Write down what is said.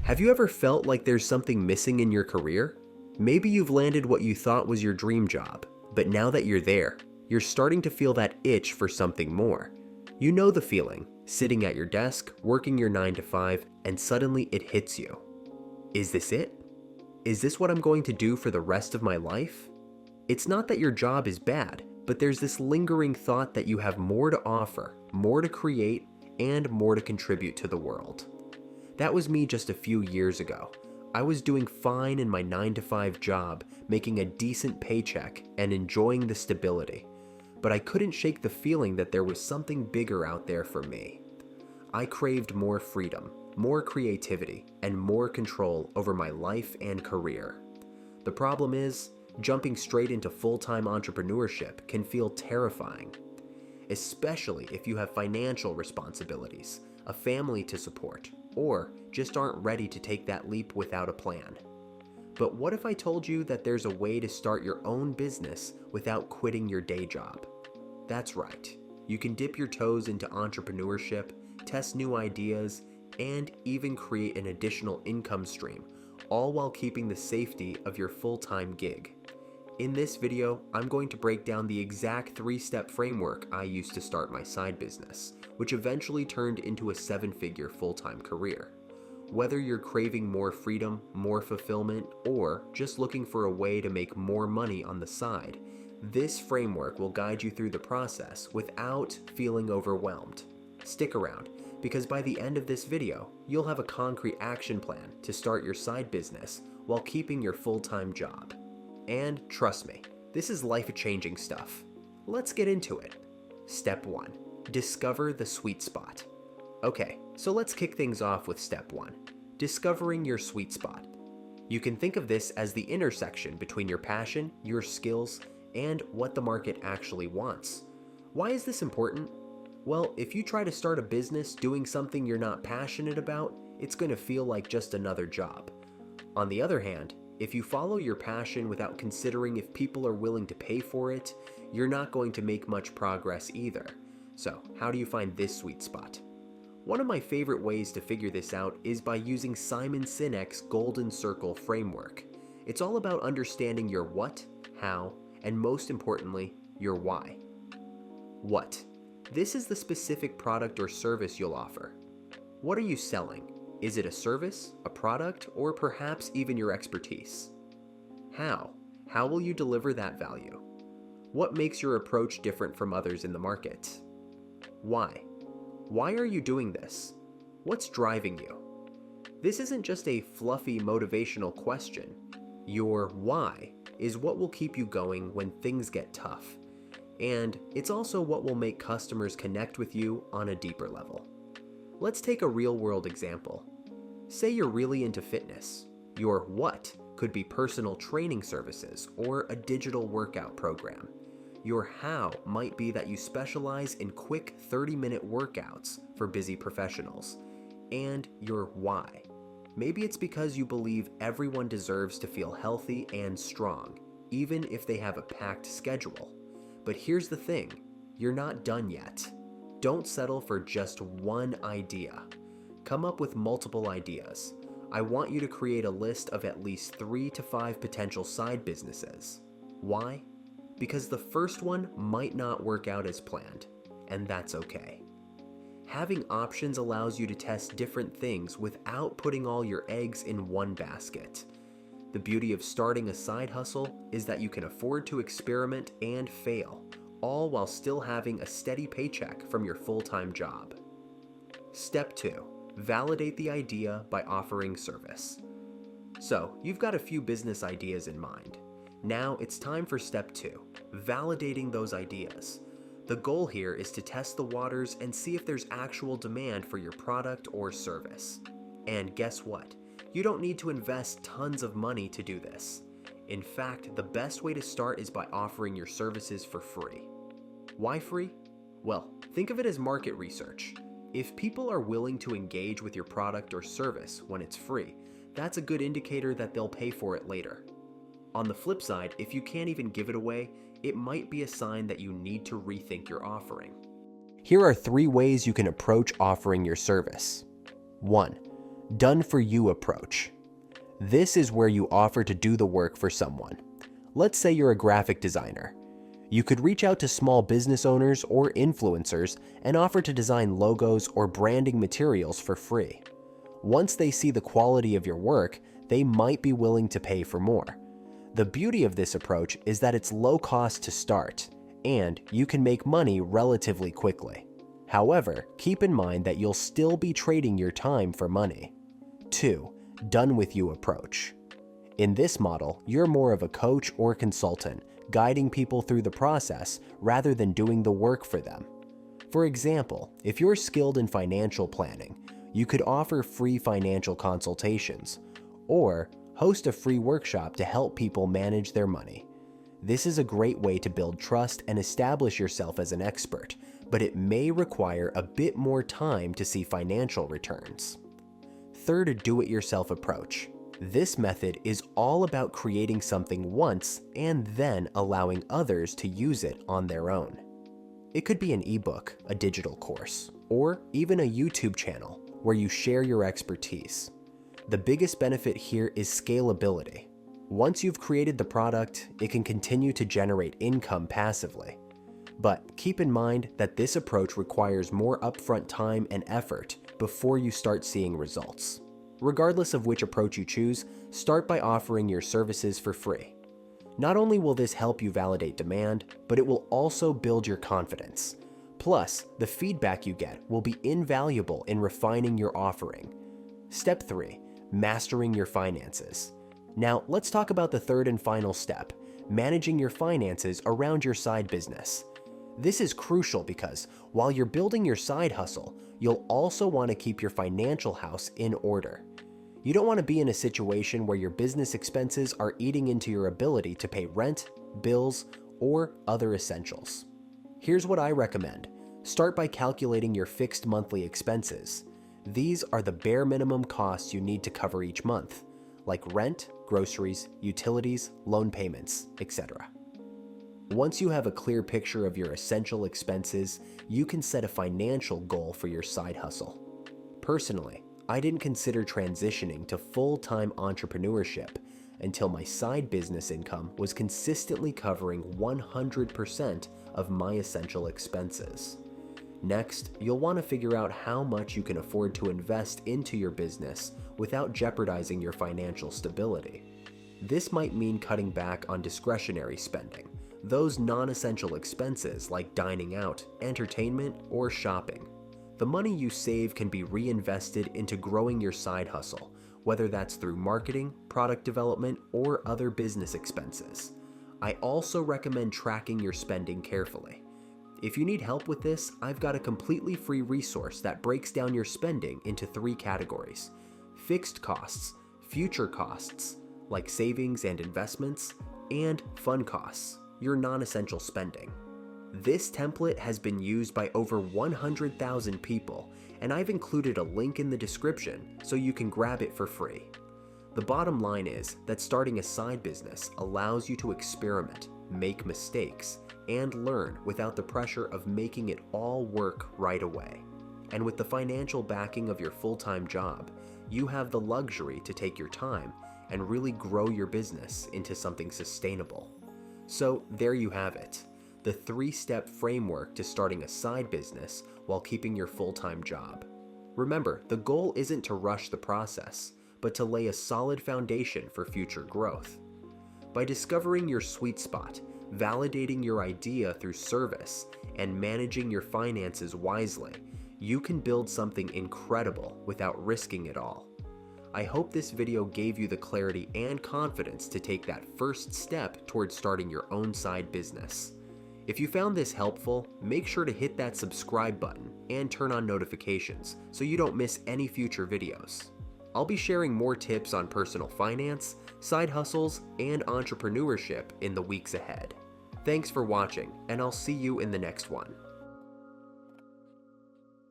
Have you ever felt like there's something missing in your career? Maybe you've landed what you thought was your dream job, but now that you're there, you're starting to feel that itch for something more. You know the feeling, sitting at your desk, working your 9 to 5, and suddenly it hits you. Is this it? Is this what I'm going to do for the rest of my life? It's not that your job is bad, but there's this lingering thought that you have more to offer, more to create, and more to contribute to the world. That was me just a few years ago. I was doing fine in my 9 to 5 job, making a decent paycheck and enjoying the stability. But I couldn't shake the feeling that there was something bigger out there for me. I craved more freedom, more creativity, and more control over my life and career. The problem is, jumping straight into full-time entrepreneurship can feel terrifying, especially if you have financial responsibilities, a family to support, or just aren't ready to take that leap without a plan. But what if I told you that there's a way to start your own business without quitting your day job? That's right. You can dip your toes into entrepreneurship, test new ideas, and even create an additional income stream, all while keeping the safety of your full-time gig. In this video, I'm going to break down the exact 3-step framework I used to start my side business, which eventually turned into a 7-figure full-time career. Whether you're craving more freedom, more fulfillment, or just looking for a way to make more money on the side, this framework will guide you through the process without feeling overwhelmed. Stick around, because by the end of this video, you'll have a concrete action plan to start your side business while keeping your full-time job. And trust me, this is life-changing stuff. Let's get into it. Step 1. Discover the sweet spot. Okay, so let's kick things off with step 1. Discovering your sweet spot. You can think of this as the intersection between your passion, your skills, and what the market actually wants. Why is this important? Well, if you try to start a business doing something you're not passionate about, it's going to feel like just another job. On the other hand, if you follow your passion without considering if people are willing to pay for it, you're not going to make much progress either. So, how do you find this sweet spot? One of my favorite ways to figure this out is by using Simon Sinek's Golden Circle framework. It's all about understanding your what, how, and most importantly, your why. What? This is the specific product or service you'll offer. What are you selling? Is it a service, a product, or perhaps even your expertise? How? How will you deliver that value? What makes your approach different from others in the market? Why? Why are you doing this? What's driving you? This isn't just a fluffy motivational question. Your why is what will keep you going when things get tough. And it's also what will make customers connect with you on a deeper level. Let's take a real-world example. Say you're really into fitness. Your what could be personal training services or a digital workout program. Your how might be that you specialize in quick 30-minute workouts for busy professionals. And your why. Maybe it's because you believe everyone deserves to feel healthy and strong, even if they have a packed schedule. But here's the thing, you're not done yet. Don't settle for just one idea. Come up with multiple ideas. I want you to create a list of at least 3 to 5 potential side businesses. Why? Because the first one might not work out as planned, and that's okay. Having options allows you to test different things without putting all your eggs in one basket. The beauty of starting a side hustle is that you can afford to experiment and fail, all while still having a steady paycheck from your full-time job. Step 2. Validate the idea by offering service. So, you've got a few business ideas in mind. Now it's time for step 2, validating those ideas. The goal here is to test the waters and see if there's actual demand for your product or service. And guess what? You don't need to invest tons of money to do this. In fact, the best way to start is by offering your services for free. Why free? Well, think of it as market research. If people are willing to engage with your product or service when it's free, that's a good indicator that they'll pay for it later. On the flip side, if you can't even give it away, it might be a sign that you need to rethink your offering. Here are 3 ways you can approach offering your service. 1. Done for you approach. This is where you offer to do the work for someone. Let's say you're a graphic designer. You could reach out to small business owners or influencers and offer to design logos or branding materials for free. Once they see the quality of your work, they might be willing to pay for more. The beauty of this approach is that it's low cost to start, and you can make money relatively quickly. However, keep in mind that you'll still be trading your time for money. 2. Done with you approach. In this model, you're more of a coach or consultant, guiding people through the process rather than doing the work for them. For example, if you're skilled in financial planning, you could offer free financial consultations, or host a free workshop to help people manage their money. This is a great way to build trust and establish yourself as an expert, but it may require a bit more time to see financial returns. Third, do-it-yourself approach. This method is all about creating something once and then allowing others to use it on their own. It could be an ebook, a digital course, or even a YouTube channel where you share your expertise. The biggest benefit here is scalability. Once you've created the product, it can continue to generate income passively. But keep in mind that this approach requires more upfront time and effort before you start seeing results. Regardless of which approach you choose, start by offering your services for free. Not only will this help you validate demand, but it will also build your confidence. Plus, the feedback you get will be invaluable in refining your offering. Step 3. Mastering your finances. Now, let's talk about the third and final step, managing your finances around your side business. This is crucial because while you're building your side hustle, you'll also want to keep your financial house in order. You don't want to be in a situation where your business expenses are eating into your ability to pay rent, bills, or other essentials. Here's what I recommend. Start by calculating your fixed monthly expenses. These are the bare minimum costs you need to cover each month, like rent, groceries, utilities, loan payments, etc. Once you have a clear picture of your essential expenses, you can set a financial goal for your side hustle. Personally, I didn't consider transitioning to full-time entrepreneurship until my side business income was consistently covering 100% of my essential expenses. Next, you'll want to figure out how much you can afford to invest into your business without jeopardizing your financial stability. This might mean cutting back on discretionary spending, those non-essential expenses like dining out, entertainment, or shopping. The money you save can be reinvested into growing your side hustle, whether that's through marketing, product development, or other business expenses. I also recommend tracking your spending carefully. If you need help with this, I've got a completely free resource that breaks down your spending into 3 categories: fixed costs, future costs, like savings and investments, and fun costs, your non-essential spending. This template has been used by over 100,000 people, and I've included a link in the description so you can grab it for free. The bottom line is that starting a side business allows you to experiment, make mistakes, and learn without the pressure of making it all work right away. And with the financial backing of your full-time job, you have the luxury to take your time and really grow your business into something sustainable. So there you have it, the 3-step framework to starting a side business while keeping your full-time job. Remember, the goal isn't to rush the process, but to lay a solid foundation for future growth. By discovering your sweet spot, validating your idea through service, and managing your finances wisely, you can build something incredible without risking it all. I hope this video gave you the clarity and confidence to take that first step towards starting your own side business. If you found this helpful, make sure to hit that subscribe button and turn on notifications so you don't miss any future videos. I'll be sharing more tips on personal finance, side hustles, and entrepreneurship in the weeks ahead. Thanks for watching, and I'll see you in the next one.